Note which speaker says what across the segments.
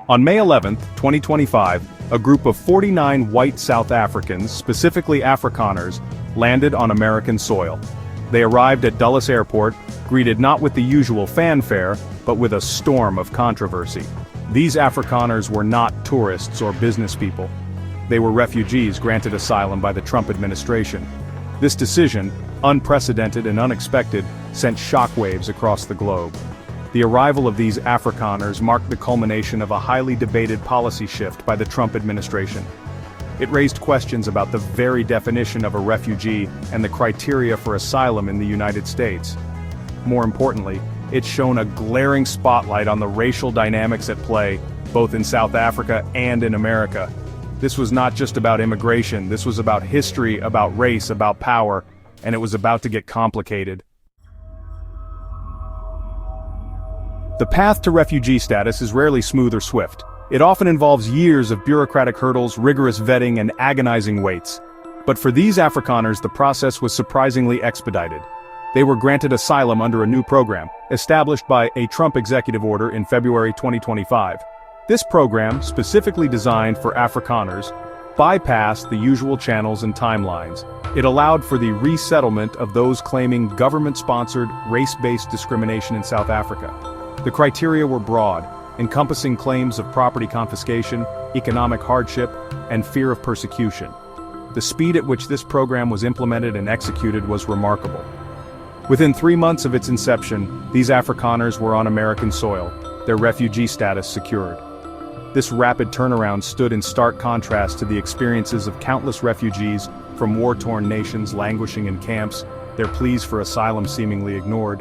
Speaker 1: On May 11, 2025, a group of 49 white South Africans, specifically Afrikaners, landed on American soil. They arrived at Dulles Airport, greeted not with the usual fanfare, but with a storm of controversy. These Afrikaners were not tourists or business people. They were refugees granted asylum by the Trump administration. This decision, unprecedented and unexpected, sent shockwaves across the globe. The arrival of these Afrikaners marked the culmination of a highly debated policy shift by the Trump administration. It raised questions about the very definition of a refugee and the criteria for asylum in the United States. More importantly, it shone a glaring spotlight on the racial dynamics at play, both in South Africa and in America. This was not just about immigration, this was about history, about race, about power, and it was about to get complicated. The path to refugee status is rarely smooth or swift. It often involves years of bureaucratic hurdles, rigorous vetting, and agonizing waits. But for these Afrikaners, the process was surprisingly expedited. They were granted asylum under a new program, established by a Trump executive order in February 2025. This program, specifically designed for Afrikaners, bypassed the usual channels and timelines. It allowed for the resettlement of those claiming government-sponsored, race-based discrimination in South Africa. The criteria were broad, encompassing claims of property confiscation, economic hardship, and fear of persecution. The speed at which this program was implemented and executed was remarkable. Within 3 months of its inception, these Afrikaners were on American soil, their refugee status secured. This rapid turnaround stood in stark contrast to the experiences of countless refugees from war-torn nations languishing in camps, their pleas for asylum seemingly ignored.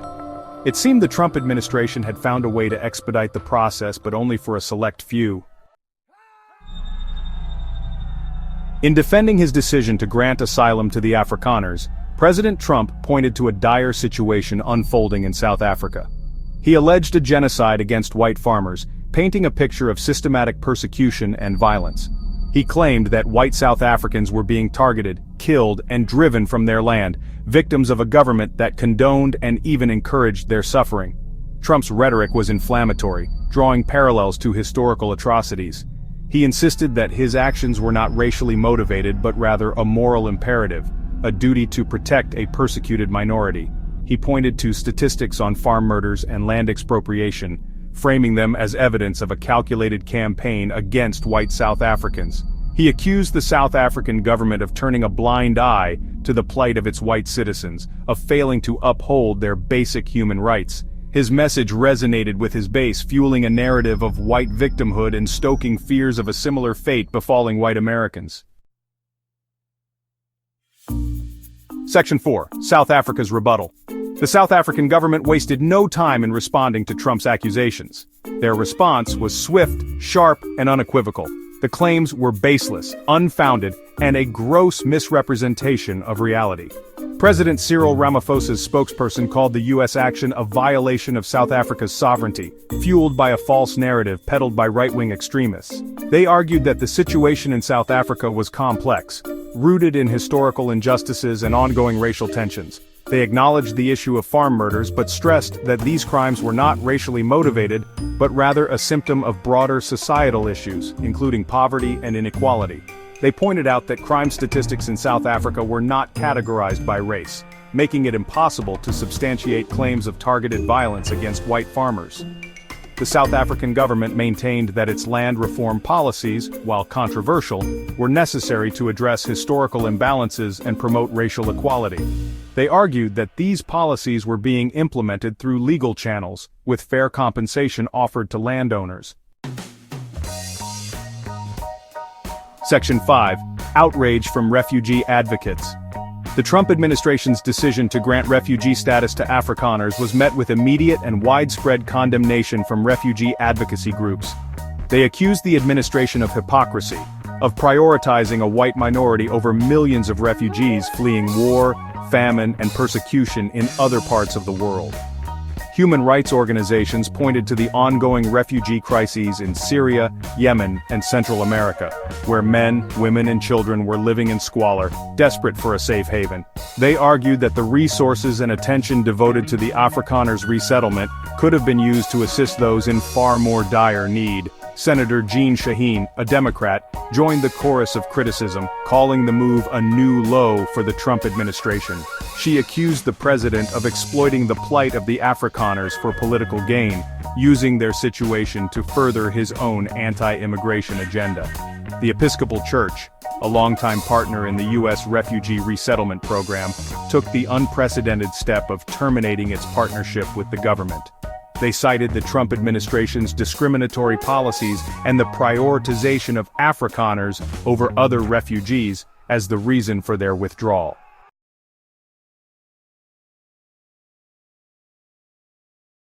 Speaker 1: It seemed the Trump administration had found a way to expedite the process, but only for a select few. In defending his decision to grant asylum to the Afrikaners, President Trump pointed to a dire situation unfolding in South Africa. He alleged a genocide against white farmers, painting a picture of systematic persecution and violence. He claimed that white South Africans were being targeted, killed, and driven from their land, victims of a government that condoned and even encouraged their suffering. Trump's rhetoric was inflammatory, drawing parallels to historical atrocities. He insisted that his actions were not racially motivated but rather a moral imperative, a duty to protect a persecuted minority. He pointed to statistics on farm murders and land expropriation, framing them as evidence of a calculated campaign against white South Africans. He accused the South African government of turning a blind eye to the plight of its white citizens, of failing to uphold their basic human rights. His message resonated with his base, fueling a narrative of white victimhood and stoking fears of a similar fate befalling white Americans. Section 4. South Africa's rebuttal. The South African government wasted no time in responding to Trump's accusations. Their response was swift, sharp, and unequivocal. The claims were baseless, unfounded, and a gross misrepresentation of reality. President Cyril Ramaphosa's spokesperson called the U.S. action a violation of South Africa's sovereignty, fueled by a false narrative peddled by right-wing extremists. They argued that the situation in South Africa was complex, rooted in historical injustices and ongoing racial tensions. They acknowledged the issue of farm murders but stressed that these crimes were not racially motivated, but rather a symptom of broader societal issues, including poverty and inequality. They pointed out that crime statistics in South Africa were not categorized by race, making it impossible to substantiate claims of targeted violence against white farmers. The South African government maintained that its land reform policies, while controversial, were necessary to address historical imbalances and promote racial equality. They argued that these policies were being implemented through legal channels, with fair compensation offered to landowners. Section 5. Outrage from refugee advocates. The Trump administration's decision to grant refugee status to Afrikaners was met with immediate and widespread condemnation from refugee advocacy groups. They accused the administration of hypocrisy, of prioritizing a white minority over millions of refugees fleeing war, famine, and persecution in other parts of the world. Human rights organizations pointed to the ongoing refugee crises in Syria, Yemen, and Central America, where men, women, and children were living in squalor, desperate for a safe haven. They argued that the resources and attention devoted to the Afrikaners' resettlement could have been used to assist those in far more dire need. Senator Jean Shaheen, a Democrat, joined the chorus of criticism, calling the move a new low for the Trump administration. She accused the president of exploiting the plight of the Afrikaners for political gain, using their situation to further his own anti-immigration agenda. The Episcopal Church, a longtime partner in the U.S. refugee resettlement program, took the unprecedented step of terminating its partnership with the government. They cited the Trump administration's discriminatory policies and the prioritization of Afrikaners over other refugees as the reason for their withdrawal.